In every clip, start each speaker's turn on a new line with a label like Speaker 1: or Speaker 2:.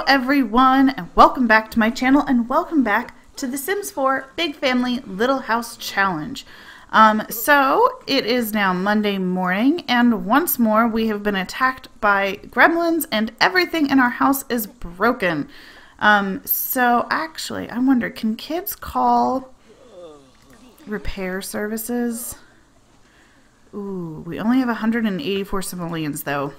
Speaker 1: Hello everyone, and welcome back to my channel, and welcome back to The Sims 4 Big Family Little House Challenge. So it is now Monday morning, and once more we have been attacked by gremlins and everything in our house is broken. So actually, I wonder, can kids call repair services? Ooh, we only have 184 simoleons though.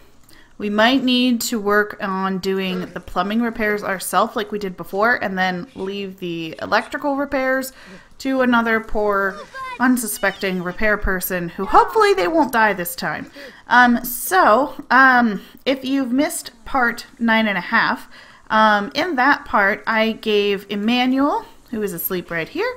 Speaker 1: We might need to work on doing the plumbing repairs ourselves like we did before, and then leave the electrical repairs to another poor, unsuspecting repair person who hopefully they won't die this time. If you've missed part 9.5, in that part I gave Emmanuel, who is asleep right here,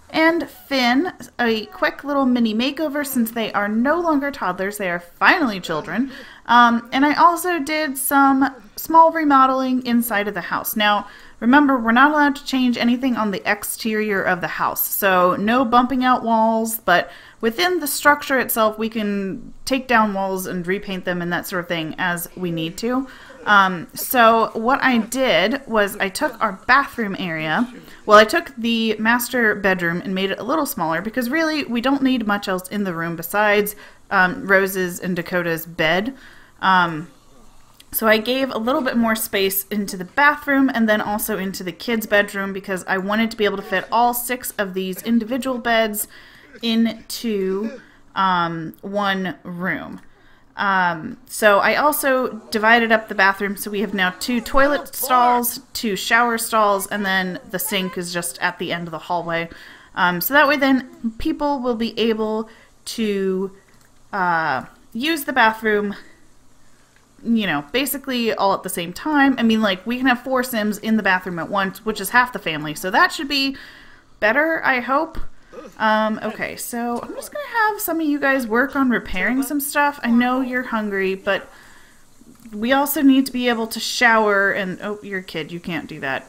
Speaker 1: and Finn a quick little mini makeover since they are no longer toddlers, they are finally children. And I also did some small remodeling inside of the house. Now, remember, we're not allowed to change anything on the exterior of the house, so no bumping out walls, but within the structure itself, we can take down walls and repaint them and that sort of thing as we need to. So what I did was I took our bathroom area, well, I took the master bedroom and made it a little smaller because really we don't need much else in the room besides Rose's and Dakota's bed. So I gave a little bit more space into the bathroom and then also into the kids' bedroom because I wanted to be able to fit all 6 of these individual beds into one room. So I also divided up the bathroom, so we have now 2 toilet stalls, 2 shower stalls, and then the sink is just at the end of the hallway. So that way then people will be able to use the bathroom, you know, basically all at the same time. I mean, like, we can have 4 Sims in the bathroom at once, which is half the family, so that should be better, I hope. Okay, so I'm just gonna have some of you guys work on repairing some stuff. I know you're hungry, but we also need to be able to shower and... Oh, you're a kid, you can't do that.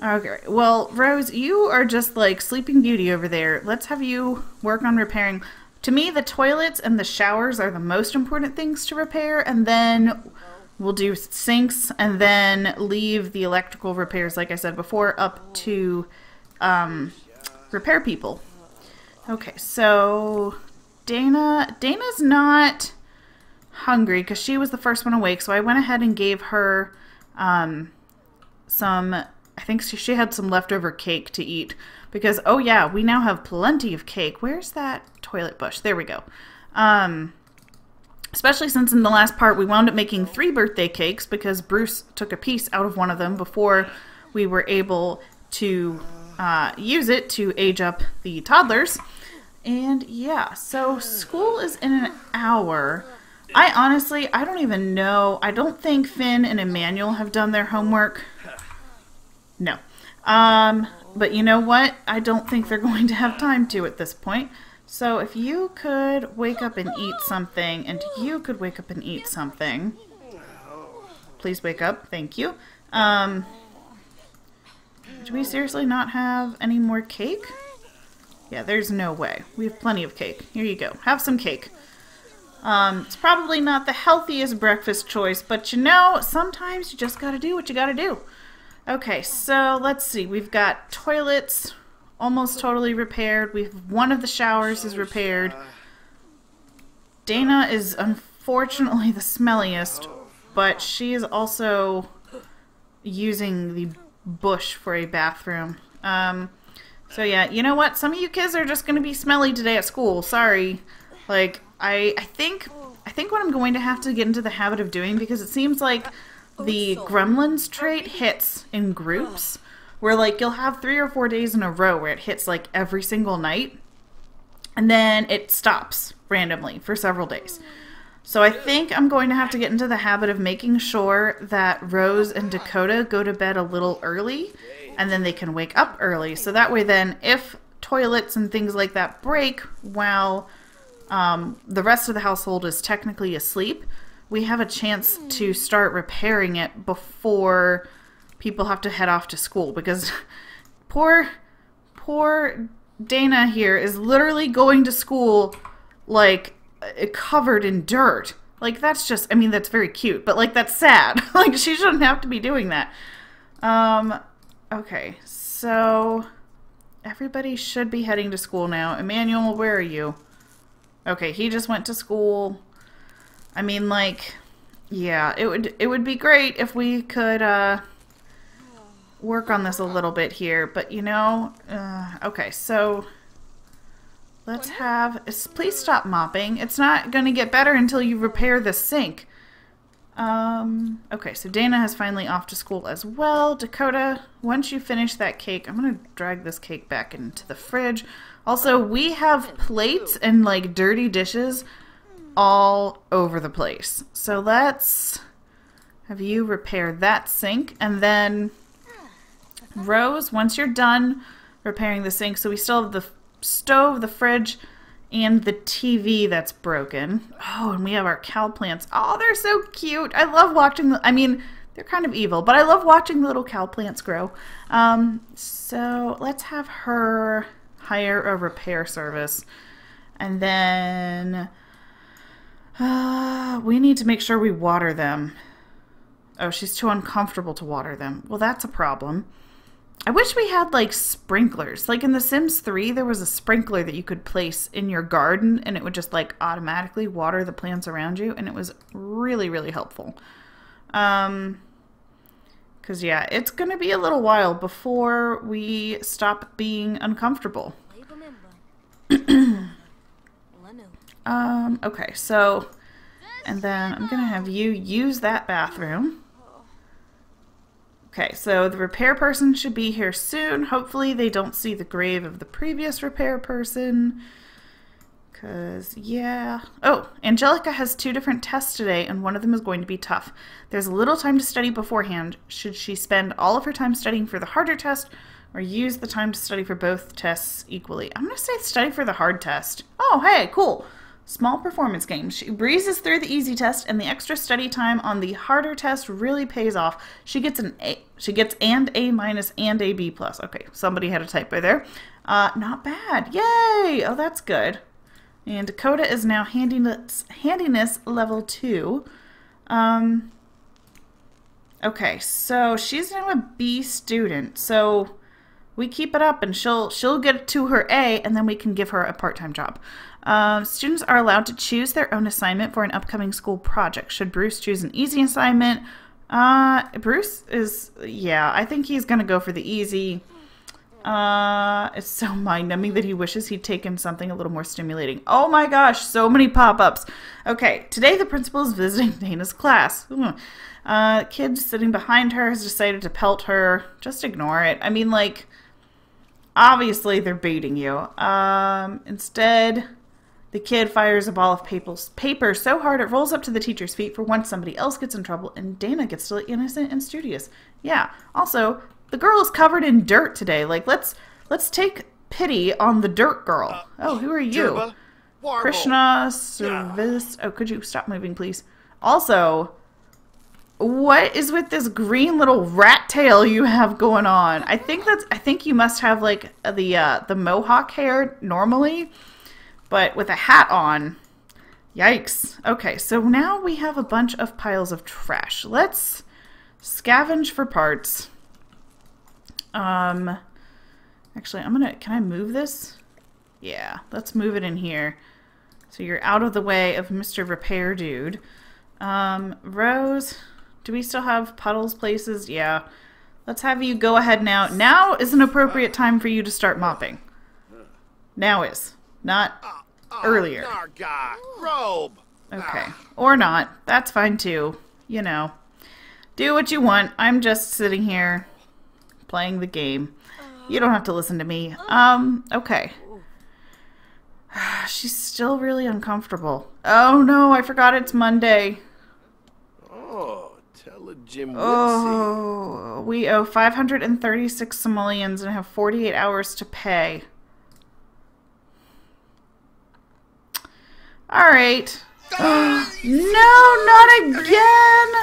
Speaker 1: Okay, well, Rose, you are just like Sleeping Beauty over there. Let's have you work on repairing. To me, the toilets and the showers are the most important things to repair, and then we'll do sinks, and then leave the electrical repairs, like I said before, up to repair people. Okay, so Dana's not hungry because she was the first one awake, so I went ahead and gave her some, I think she had some leftover cake to eat because, oh yeah, we now have plenty of cake. Where's that toilet bush? There we go. Especially since in the last part we wound up making 3 birthday cakes because Bruce took a piece out of one of them before we were able to use it to age up the toddlers. And yeah, so school is in an hour. I don't even know. I don't think Finn and Emmanuel have done their homework. No. But you know what? I don't think they're going to have time to at this point. So if you could wake up and eat something, and you could wake up and eat something. Please wake up. Thank you. Do we seriously not have any more cake? Yeah, there's no way. We have plenty of cake. Here you go. Have some cake. It's probably not the healthiest breakfast choice, but you know, sometimes you just gotta do what you gotta do. Okay, so let's see. We've got toilets almost totally repaired. One of the showers is repaired. Dana is unfortunately the smelliest, but she is also using the bush for a bathroom. So yeah, you know what? Some of you kids are just going to be smelly today at school. Sorry. Like, I think what I'm going to have to get into the habit of doing, because it seems like the gremlins trait hits in groups, where like you'll have 3 or 4 days in a row where it hits like every single night, and then it stops randomly for several days. So I think I'm going to have to get into the habit of making sure that Rose and Dakota go to bed a little early, and then they can wake up early. So that way then, if toilets and things like that break while the rest of the household is technically asleep, we have a chance to start repairing it before people have to head off to school. Because poor Dana here is literally going to school like covered in dirt. Like, that's just, I mean, that's very cute, but, like, that's sad. Like, she shouldn't have to be doing that. Okay, so everybody should be heading to school now. Emmanuel, where are you? Okay, he just went to school. I mean, like, yeah, it would be great if we could, work on this a little bit here, but, you know, okay, so let's have, please stop mopping. It's not going to get better until you repair the sink. Okay, so Dana has finally off to school as well. Dakota, once you finish that cake, I'm going to drag this cake back into the fridge. Also, we have plates and, like, dirty dishes all over the place. So let's have you repair that sink, and then Rose, once you're done repairing the sink, so we still have the stove, the fridge, and the TV that's broken. Oh, and we have our cow plants. Oh, they're so cute. I love watching I mean, they're kind of evil, but I love watching the little cow plants grow. So let's have her hire a repair service. And then we need to make sure we water them. Oh, she's too uncomfortable to water them. Well, that's a problem. I wish we had, like, sprinklers. Like, in The Sims 3, there was a sprinkler that you could place in your garden, and it would just, like, automatically water the plants around you, and it was really, really helpful. Because, yeah, it's going to be a little while before we stop being uncomfortable. Okay, so, and then I'm going to have you use that bathroom. Okay, so the repair person should be here soon. Hopefully they don't see the grave of the previous repair person. Because, yeah. Oh, Angelica has 2 different tests today, and one of them is going to be tough. There's a little time to study beforehand. Should she spend all of her time studying for the harder test, or use the time to study for both tests equally? I'm going to say study for the hard test. Oh, hey, cool. Small performance game. She breezes through the easy test, and the extra study time on the harder test really pays off. She gets an A. She gets and A minus and a B plus. Okay, somebody had a typo there. Not bad. Yay! Oh, that's good. And Dakota is now handiness level 2. Okay, so she's now a B student. So we keep it up, and she'll get to her A, and then we can give her a part-time job. Students are allowed to choose their own assignment for an upcoming school project. Should Bruce choose an easy assignment? Bruce is, yeah, I think he's gonna go for the easy. It's so mind-numbing that he wishes he'd taken something a little more stimulating. Oh my gosh, so many pop-ups. Okay, today the principal is visiting Dana's class. Kid sitting behind her has decided to pelt her. Just ignore it. I mean, like, obviously they're baiting you. Instead, the kid fires a ball of paper so hard it rolls up to the teacher's feet. For once, somebody else gets in trouble, and Dana gets to look innocent and studious. Yeah. Also, the girl is covered in dirt today. Like, let's take pity on the dirt girl. Oh, who are you? Krishna Service. Oh, could you stop moving, please? Also, what is with this green little rat tail you have going on? I think you must have, like, the mohawk hair normally, but with a hat on. Yikes. Okay, so now we have a bunch of piles of trash. Let's scavenge for parts. Actually, can I move this? Yeah, let's move it in here. So you're out of the way of Mr. Repair Dude. Rose, do we still have puddles places? Yeah. Let's have you go ahead now. Now is an appropriate time for you to start mopping. Now is. Not earlier. Okay. Or not. That's fine too. You know. Do what you want. I'm just sitting here playing the game. You don't have to listen to me. Okay. She's still really uncomfortable. Oh no, I forgot it's Monday.
Speaker 2: Oh, tell a Jim
Speaker 1: Oh, we owe 536 simoleons and have 48 hours to pay. Alright. No, not again!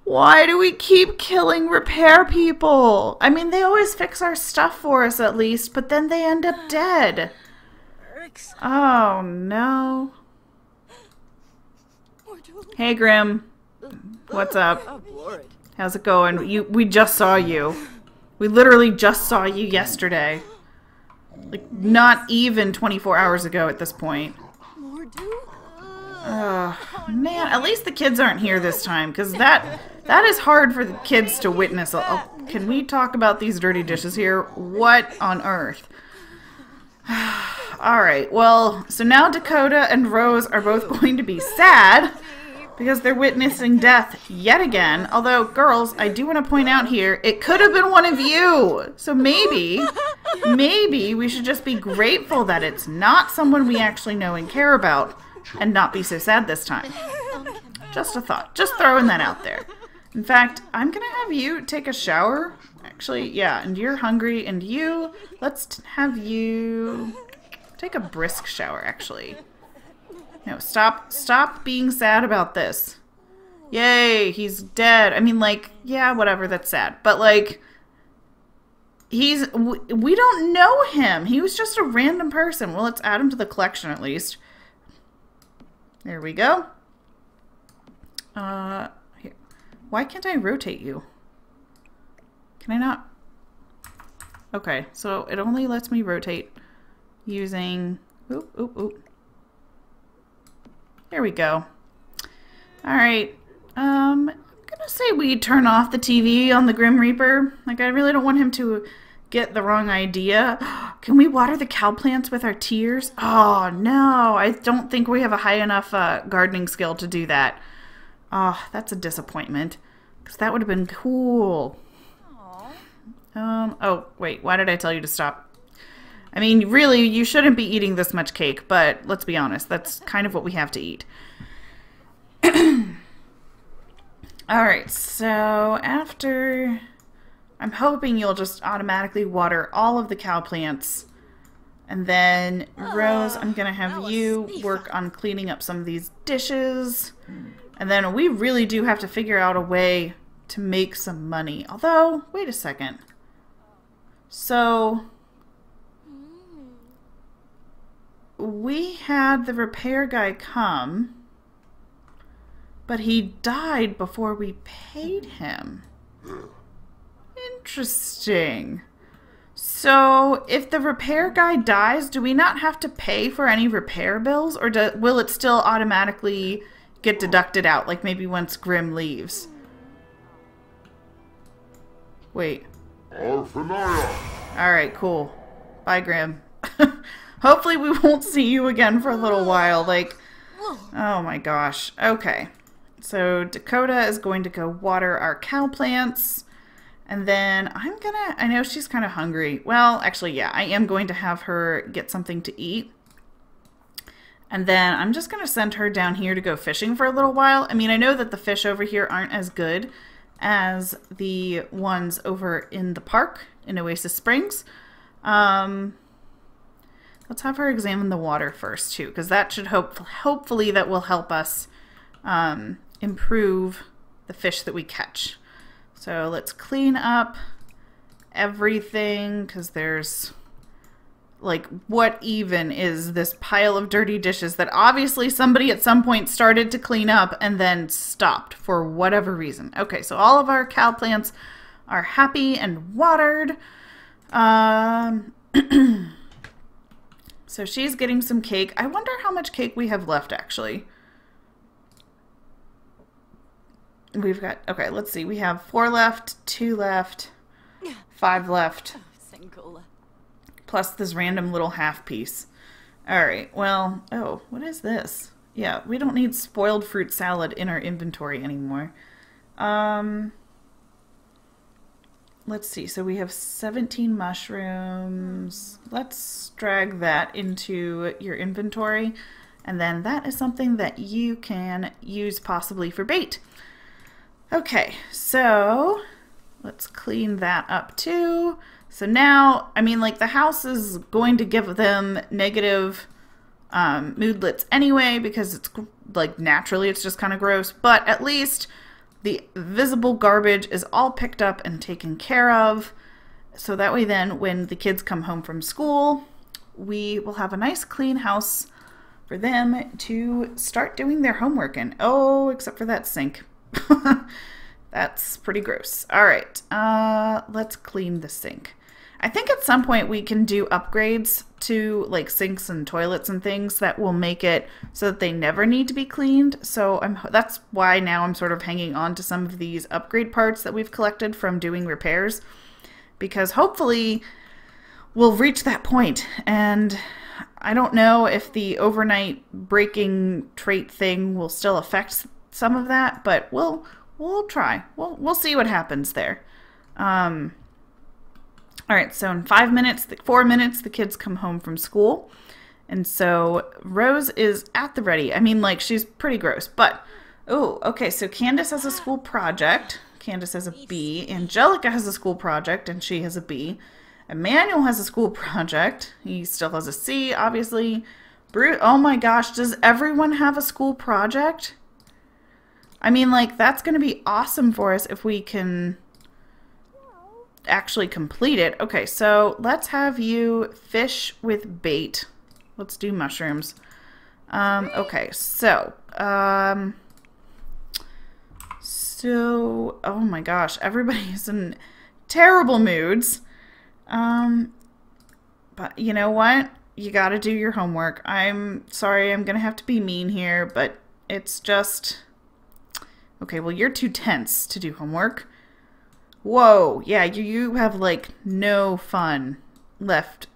Speaker 1: Why do we keep killing repair people? I mean, they always fix our stuff for us at least, but then they end up dead.
Speaker 3: snacks.
Speaker 1: Oh, no. Hey, Grim. What's up?
Speaker 3: Oh, Lord.
Speaker 1: How's it going? We just saw you. We literally just saw you yesterday. Like, not even 24 hours ago at this point.
Speaker 3: More do?
Speaker 1: Man, at least the kids aren't here this time, because that is hard for the kids to witness. Oh, can we talk about these dirty dishes here? What on earth? Alright, well, so now Dakota and Rose are both going to be sad because they're witnessing death yet again. Although, girls, I do want to point out here, it could have been one of you. So maybe we should just be grateful that it's not someone we actually know and care about and not be so sad this time. Just a thought. Just throwing that out there. In fact, I'm going to have you take a shower. Actually, yeah, and you're hungry, and let's have you take a brisk shower, actually. No, stop being sad about this. Yay, he's dead. I mean, like, yeah, whatever, that's sad. But, like, we don't know him. He was just a random person. Well, let's add him to the collection, at least. There we go. Here. Why can't I rotate you? Can I not? Okay, so it only lets me rotate using... Oop, oop, oop. There we go. Alright. I'm gonna say we turn off the TV on the Grim Reaper. Like, I really don't want him to get the wrong idea. Can we water the cow plants with our tears? Oh, no. I don't think we have a high enough gardening skill to do that. Oh, that's a disappointment. Because that would have been cool. Oh, wait. Why did I tell you to stop? I mean, really, you shouldn't be eating this much cake, but let's be honest. That's kind of what we have to eat. Alright, so after... I'm hoping you'll just automatically water all of the cow plants. And then, Rose, I'm going to have you work on cleaning up some of these dishes. And then we really do have to figure out a way to make some money. Although, wait a second. So, we had the repair guy come, but he died before we paid him. Interesting. So, if the repair guy dies, do we not have to pay for any repair bills? Or will it still automatically get deducted out, like maybe once Grim leaves? Wait. Alright, cool. Bye, Grim. Hopefully we won't see you again for a little while. Like, oh my gosh. Okay. So, Dakota is going to go water our cow plants. And then I know she's kind of hungry. Well, actually, yeah, I am going to have her get something to eat. And then I'm just going to send her down here to go fishing for a little while. I mean, I know that the fish over here aren't as good as the ones over in the park in Oasis Springs. Let's have her examine the water first, too, because that should hopefully that will help us improve the fish that we catch. So let's clean up everything, because there's, like, what even is this pile of dirty dishes that obviously somebody at some point started to clean up and then stopped for whatever reason. Okay, so all of our cow plants are happy and watered. So she's getting some cake. I wonder how much cake we have left, actually. We've got, okay, let's see. We have 4 left, 2 left, 5 left. Plus this random little half piece. Alright, well, oh, what is this? Yeah, we don't need spoiled fruit salad in our inventory anymore. Let's see, so we have 17 mushrooms. Let's drag that into your inventory. And then that is something that you can use possibly for bait. Okay, so let's clean that up too. So now, I mean, like, the house is going to give them negative moodlets anyway, because it's, like, naturally it's just kind of gross. But at least the visible garbage is all picked up and taken care of. So that way then, when the kids come home from school, we will have a nice clean house for them to start doing their homework in. Oh, except for that sink. That's pretty gross. All right, let's clean the sink. I think at some point we can do upgrades to like sinks and toilets and things that will make it so that they never need to be cleaned. So that's why now I'm sort of hanging on to some of these upgrade parts that we've collected from doing repairs, because hopefully we'll reach that point. And I don't know if the overnight breaking trait thing will still affect some of that, but we'll try. We'll see what happens there. All right, so in 4 minutes, the kids come home from school. And so Rose is at the ready. I mean, like, she's pretty gross, but, oh, okay, so Candace has a school project. Candace has a B. Angelica has a school project, and she has a B. Emmanuel has a school project. He still has a C, obviously. Oh my gosh, does everyone have a school project? I mean, like, that's going to be awesome for us if we can actually complete it. Okay, so let's have you fish with bait. Let's do mushrooms. Okay, so, oh my gosh, everybody's in terrible moods. But you know what? You gotta do your homework. I'm sorry, I'm gonna have to be mean here, but it's just... Okay, well, you're too tense to do homework. Whoa, yeah, you have, like, no fun left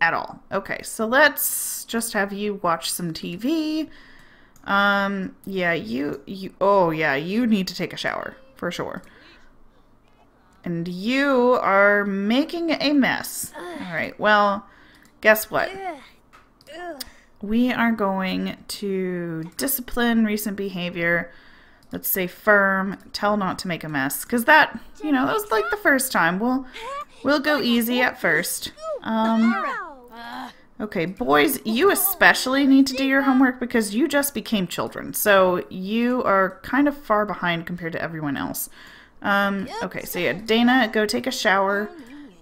Speaker 1: at all. Okay, so let's just have you watch some TV. Yeah, oh, yeah, you need to take a shower, for sure. And you are making a mess. All right, well, guess what? We are going to discipline recent behavior. Let's say firm, tell not to make a mess. Because that, you know, that was like the first time. We'll go easy at first. Okay, boys, you especially need to do your homework because you just became children. So you are kind of far behind compared to everyone else. Okay, so yeah, Dana, go take a shower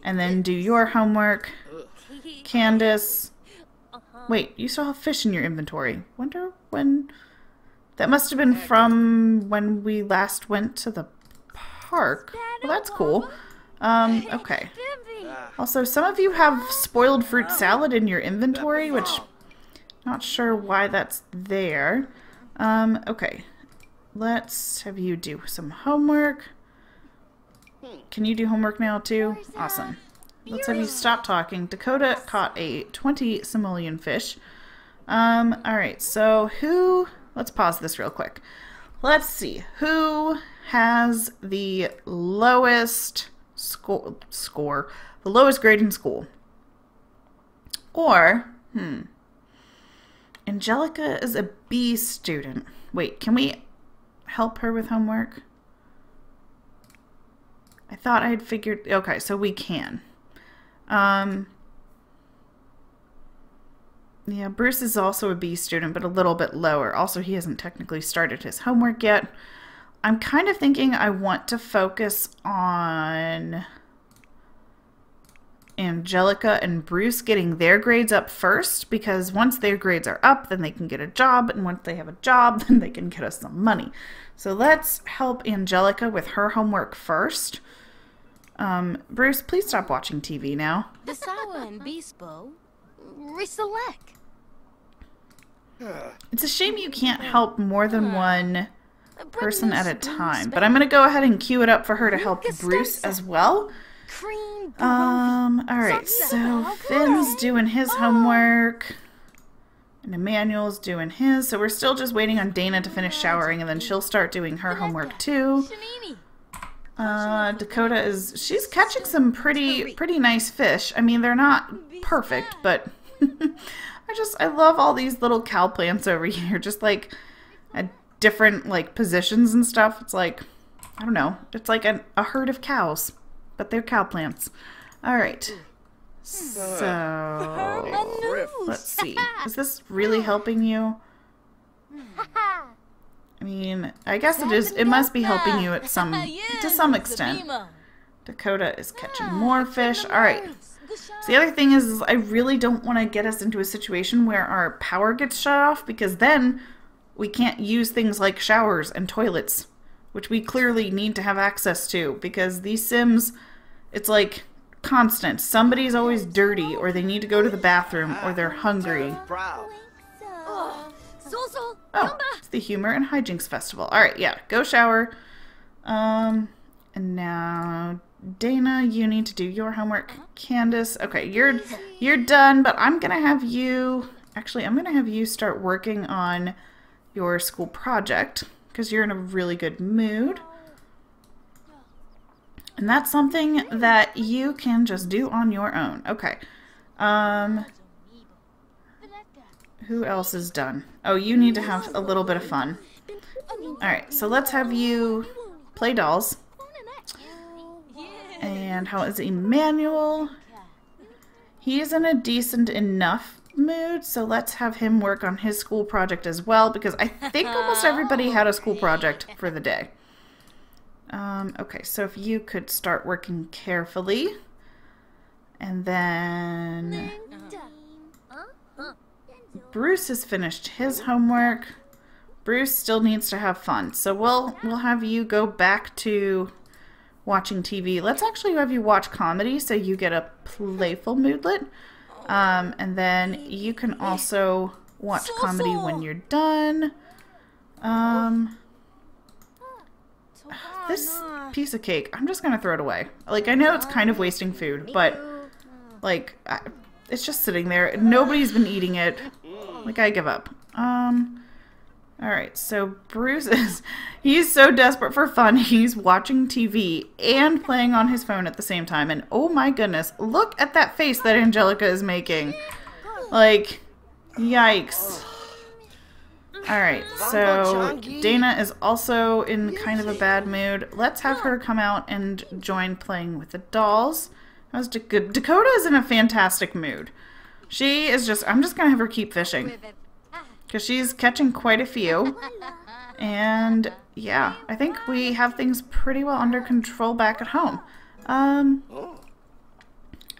Speaker 1: and then do your homework. Candace, wait, you still have fish in your inventory. Wonder when... That must have been from when we last went to the park. Well, that's cool. Okay. Also, some of you have spoiled fruit salad in your inventory, which not sure why that's there. Okay. Let's have you do some homework. Can you do homework now too? Awesome. Let's have you stop talking. Dakota caught a 20 simoleon fish. Alright, so who... Let's pause this real quick. Let's see. Who has the lowest score? The lowest grade in school? Or, Angelica is a B student. Wait, can we help her with homework? I thought I had figured... Okay, so we can. Yeah, Bruce is also a B student, but a little bit lower. Also, he hasn't technically started his homework yet. I'm kind of thinking I want to focus on Angelica and Bruce getting their grades up first, because once their grades are up, then they can get a job, and once they have a job, then they can get us some money. So let's help Angelica with her homework first. Bruce, please stop watching TV now.
Speaker 3: The Sawa and Bispo reselect.
Speaker 1: It's a shame you can't help more than one person at a time, but I'm going to go ahead and queue it up for her to help Bruce as well. Alright, so Finn's doing his homework, and Emmanuel's doing his, so we're still just waiting on Dana to finish showering, and then she'll start doing her homework too. Dakota she's catching some pretty nice fish. I mean, they're not perfect, but I love all these little cow plants over here, just like at different like positions and stuff. It's like, I don't know, it's like a herd of cows, but they're cow plants. All right, so let's see, is this really helping you? I mean, I guess it is. It must be helping you to some extent. Dakota is catching more fish. All right, So the other thing is I really don't want to get us into a situation where our power gets shut off, because then we can't use things like showers and toilets, which we clearly need to have access to, because these Sims, it's like constant. Somebody's always dirty, or they need to go to the bathroom, or they're hungry. Oh, it's the Humor and Hijinks Festival. Alright, yeah, go shower. And now, Dana, you need to do your homework. Candace, okay, you're done, but I'm gonna have you, actually, I'm gonna have you start working on your school project, because you're in a really good mood. And that's something that you can just do on your own. Okay. Who else is done? Oh, you need to have a little bit of fun. Alright, so let's have you play dolls. And how is Emmanuel? He's in a decent enough mood, so let's have him work on his school project as well, because I think almost everybody had a school project for the day. Okay, so if you could start working carefully. And then Bruce has finished his homework. Bruce still needs to have fun, so we'll have you go back to watching TV. Let's actually have you watch comedy so you get a playful moodlet. And then you can also watch comedy when you're done. This piece of cake, I'm just gonna throw it away. Like, I know it's kind of wasting food, but like, it's just sitting there. Nobody's been eating it. Like, I give up. Alright, so Bruce he's so desperate for fun, he's watching TV and playing on his phone at the same time. And oh my goodness, look at that face that Angelica is making. Like, yikes. Alright, so Dana is also in kind of a bad mood. Let's have her come out and join playing with the dolls. How's Dakota is in a fantastic mood. She is just, I'm just gonna have her keep fishing, because she's catching quite a few. And yeah, I think we have things pretty well under control back at home.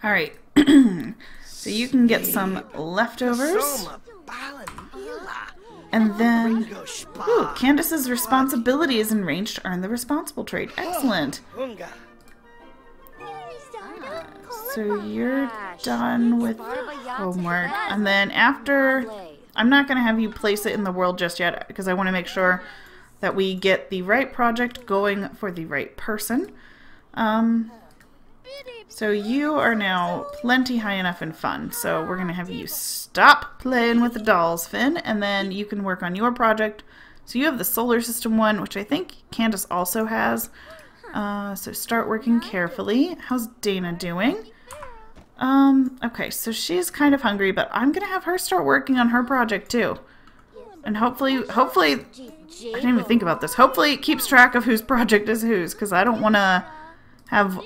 Speaker 1: Alright, so you can get some leftovers. And then, ooh, Candace's responsibility is in range to earn the responsible trait. Excellent. So you're done with homework. And then after, I'm not going to have you place it in the world just yet, because I want to make sure that we get the right project going for the right person. So you are now plenty high enough in fun. So we're going to have you stop playing with the dolls, Finn, and then you can work on your project. So you have the solar system one, which I think Candace also has. So start working carefully. How's Dana doing? Okay, so she's kind of hungry, but I'm going to have her start working on her project too. And hopefully, I didn't even think about this. Hopefully it keeps track of whose project is whose, because I don't want to have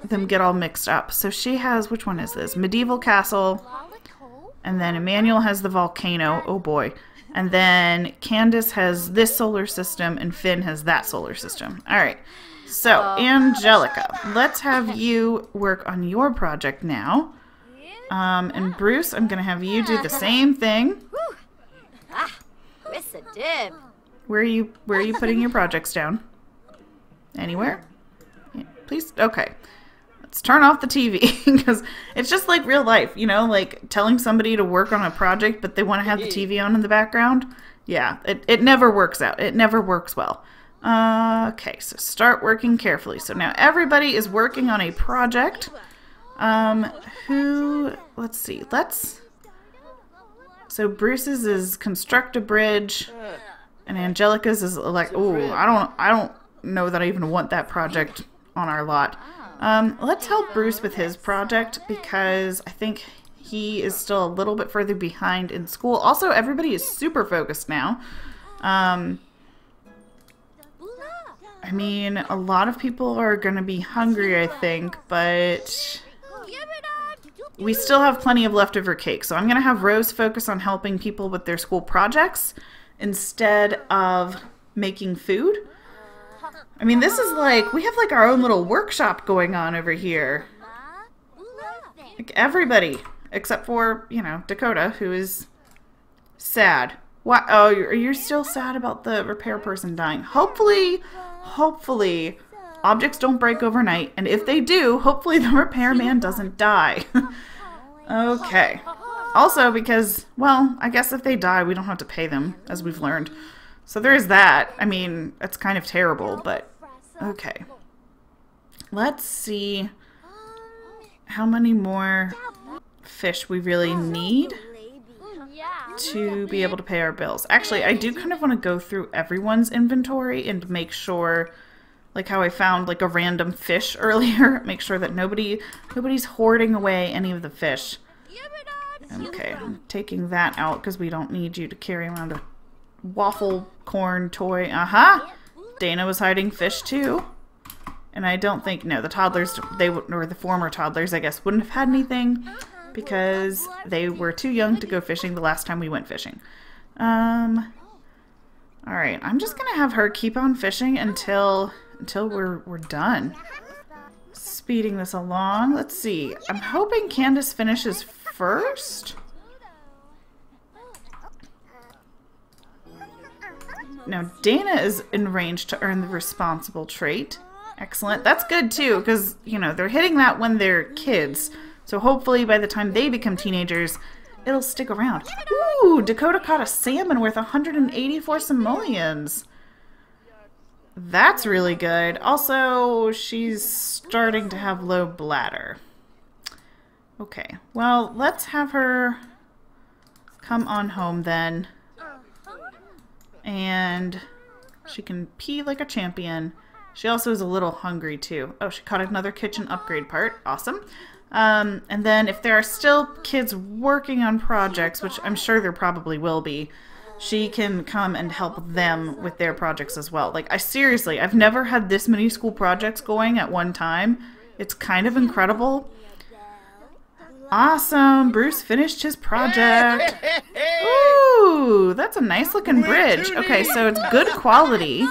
Speaker 1: them get all mixed up. So she has, which one is this? Medieval Castle. And then Emmanuel has the volcano. Oh boy. And then Candace has this solar system, and Finn has that solar system. Alright. So, Angelica, let's have you work on your project now. And Bruce, I'm going to have you do the same thing. Where are you putting your projects down? Anywhere? Yeah, please? Okay. Let's turn off the TV, because it's just like real life, you know, like telling somebody to work on a project, but they want to have the TV on in the background. Yeah, it never works out. It never works well. Okay, so start working carefully. So now everybody is working on a project. Let's see, so Bruce's is construct a bridge, and Angelica's is like, oh, I don't know that I even want that project on our lot. Let's help Bruce with his project, because I think he is still a little bit further behind in school. Also, everybody is super focused now. I mean, a lot of people are going to be hungry, I think, but we still have plenty of leftover cake. So I'm going to have Rose focus on helping people with their school projects instead of making food. I mean, this is like, we have like our own little workshop going on over here. Like everybody, except for, you know, Dakota, who is sad. What? Oh, you're still sad about the repair person dying. Hopefully, objects don't break overnight, and if they do, hopefully the repairman doesn't die. Okay. Also because, well, I guess if they die, we don't have to pay them, as we've learned. So there is that. I mean, it's kind of terrible, but okay. Let's see how many more fish we really need to be able to pay our bills. Actually, I do kind of want to go through everyone's inventory and make sure, like how I found like a random fish earlier, make sure that nobody's hoarding away any of the fish. Okay, I'm taking that out because we don't need you to carry around a waffle corn toy. Aha! Dana was hiding fish too. And I don't think, no, the toddlers, or the former toddlers, I guess, wouldn't have had anything because they were too young to go fishing the last time we went fishing. Alright, I'm just gonna have her keep on fishing until we're done. Speeding this along. Let's see. I'm hoping Candace finishes first. Now, Dana is in range to earn the responsible trait. Excellent. That's good, too, because, you know, they're hitting that when they're kids. So hopefully by the time they become teenagers, it'll stick around. Ooh, Dakota caught a salmon worth 184 simoleons. That's really good. Also, she's starting to have low bladder. Okay, well, let's have her come on home then. And she can pee like a champion. She also is a little hungry too. Oh, she caught another kitchen upgrade part. Awesome. And then if there are still kids working on projects, which I'm sure there probably will be, she can come and help them with their projects as well. Like, seriously, I've never had this many school projects going at one time. It's kind of incredible. Awesome! Bruce finished his project. Ooh, that's a nice looking bridge. Okay, so it's good quality.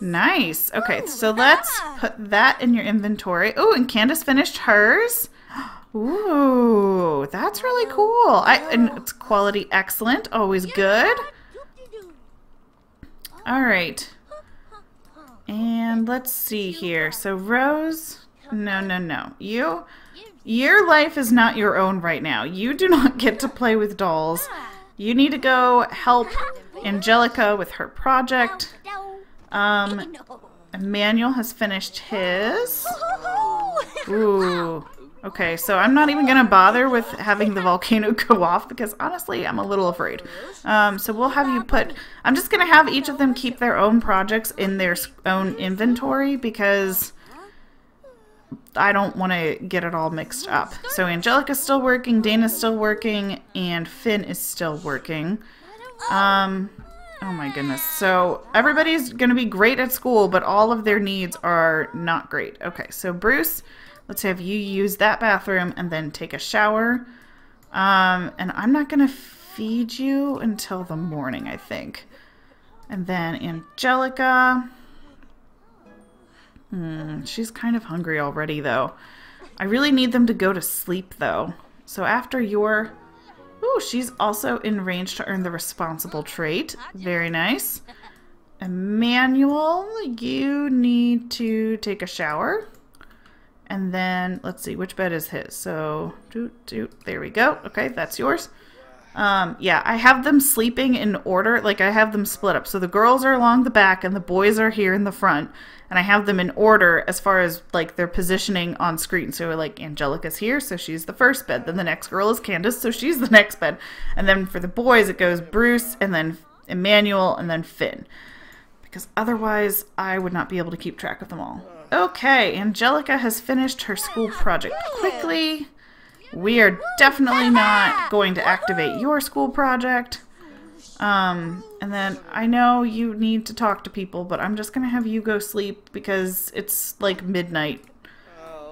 Speaker 1: Nice. Okay, so let's put that in your inventory. Oh, and Candace finished hers. Ooh, that's really cool. And it's quality excellent. Always good. All right. And let's see here. So Rose, no. Your life is not your own right now. You do not get to play with dolls. You need to go help Angelica with her project. Emmanuel has finished his. Ooh. Okay, so I'm not even going to bother with having the volcano go off because honestly, I'm a little afraid. So we'll have you put... I'm just going to have each of them keep their own projects in their own inventory because I don't want to get it all mixed up. So Angelica's still working, Dana's still working, and Finn is still working. Oh my goodness. So everybody's going to be great at school, but all of their needs are not great. Okay, so Bruce, let's have you use that bathroom and then take a shower. And I'm not going to feed you until the morning, I think. And then Angelica. She's kind of hungry already, though. I really need them to go to sleep, though. So after your... Ooh, she's also in range to earn the responsible trait. Very nice. Emmanuel, you need to take a shower. And then, let's see, which bed is his? So, there we go. Okay, that's yours. Yeah, I have them sleeping in order. Like, I have them split up. So the girls are along the back and the boys are here in the front. And I have them in order as far as, like, their positioning on screen. So, like, Angelica's here, so she's the first bed. Then the next girl is Candace, so she's the next bed. And then for the boys, it goes Bruce, and then Emmanuel, and then Finn. Because otherwise, I would not be able to keep track of them all. Okay, Angelica has finished her school project quickly. We are definitely not going to activate your school project. And then I know you need to talk to people, but I'm just going to have you go sleep because it's like midnight.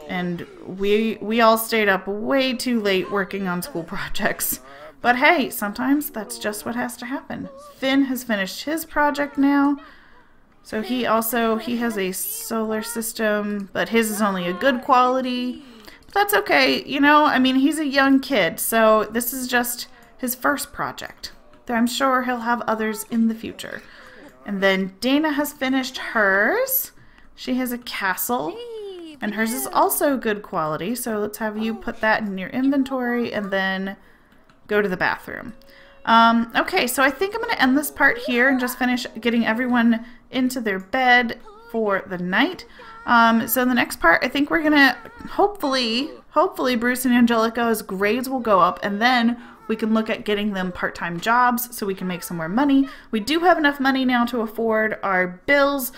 Speaker 1: And we all stayed up way too late working on school projects. But hey, sometimes that's just what has to happen. Finn has finished his project now. So he has a solar system, but his is only a good quality. That's okay. You know, I mean, he's a young kid, so this is just his first project. I'm sure he'll have others in the future. And then Dana has finished hers. She has a castle, and hers is also good quality. So let's have you put that in your inventory and then go to the bathroom. Okay, so I think I'm going to end this part here and just finish getting everyone into their bed for the night. So in the next part, I think we're going to hopefully Bruce and Angelica's grades will go up, and then we can look at getting them part-time jobs so we can make some more money. We do have enough money now to afford our bills,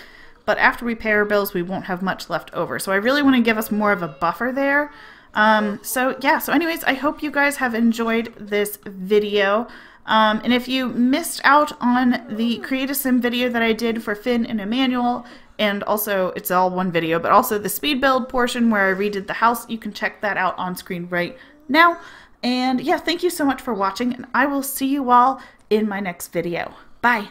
Speaker 1: but after we pay our bills, we won't have much left over. So I really want to give us more of a buffer there. So anyways, I hope you guys have enjoyed this video. And if you missed out on the Create a Sim video that I did for Finn and Emmanuel, and also it's all one video, but also the speed build portion where I redid the house, you can check that out on screen right now. And yeah, thank you so much for watching, and I will see you all in my next video. Bye!